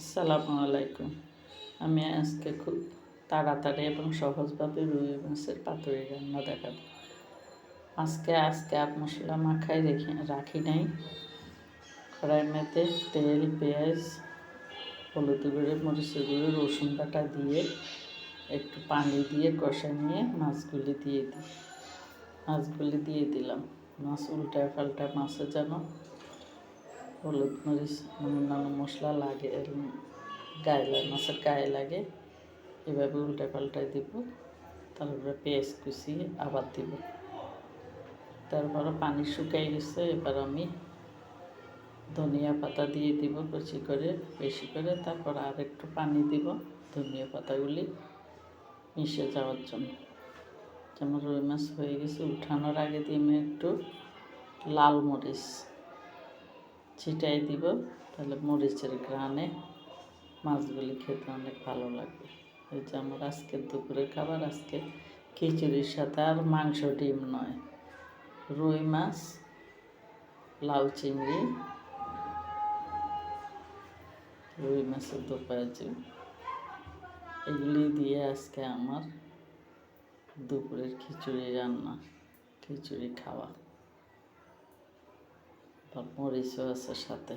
আসসালামু আলাইকুম। আমি আজকে খুব তাড়াতাড়ি এবং সহজভাবে রুই মাছের পাতুরি রান্না দেখাবো। আজকে আর মশলা মাখায় রাখি নাই। কড়াইয়ের মধ্যে তেল, পেঁয়াজ, হলুদ গুঁড়ো, মরিচের গুঁড়ো, রসুন বাটা দিয়ে একটু পানি দিয়ে কষা নিয়ে মাছগুলি দিয়ে দিলাম। মাছ উল্টায় পাল্টায় মাছে যেন হলুদ মরিচ অন্যান্য মশলা লাগে, মাছের গায়ে লাগে, এভাবে উল্টে পাল্টায় দিব। তারপরে পেঁয়াজ কুচিয়ে আবার দিব। তারপরে পানি শুকিয়ে গেছে, এবার আমি ধনিয়া পাতা দিয়ে দিব কুচি করে, বেশি করে। তারপর আর একটু পানি দিব ধনিয়া পাতাগুলি মিশে যাওয়ার জন্য। যেমন রুই মাছ হয়ে গেছে, উঠানোর আগে দিয়ে আমি একটু লাল মরিচ ছিটাই দিব, তাহলে মরিচের ঘ্রাণে মাছগুলি খেতে অনেক ভালো লাগবে। এই যে আমার আজকের দুপুরের খাবার, আজকে খিচুড়ির সাথে আর মাংস ডিম নয়, রুই মাছ, লাউ চিংড়ি, রুই মাছের দো পেঁয়াজি, এগুলি দিয়ে আজকে আমার দুপুরের খিচুড়ি রান্না, খিচুড়ি খাওয়া, বা মরিচও আছে সাথে।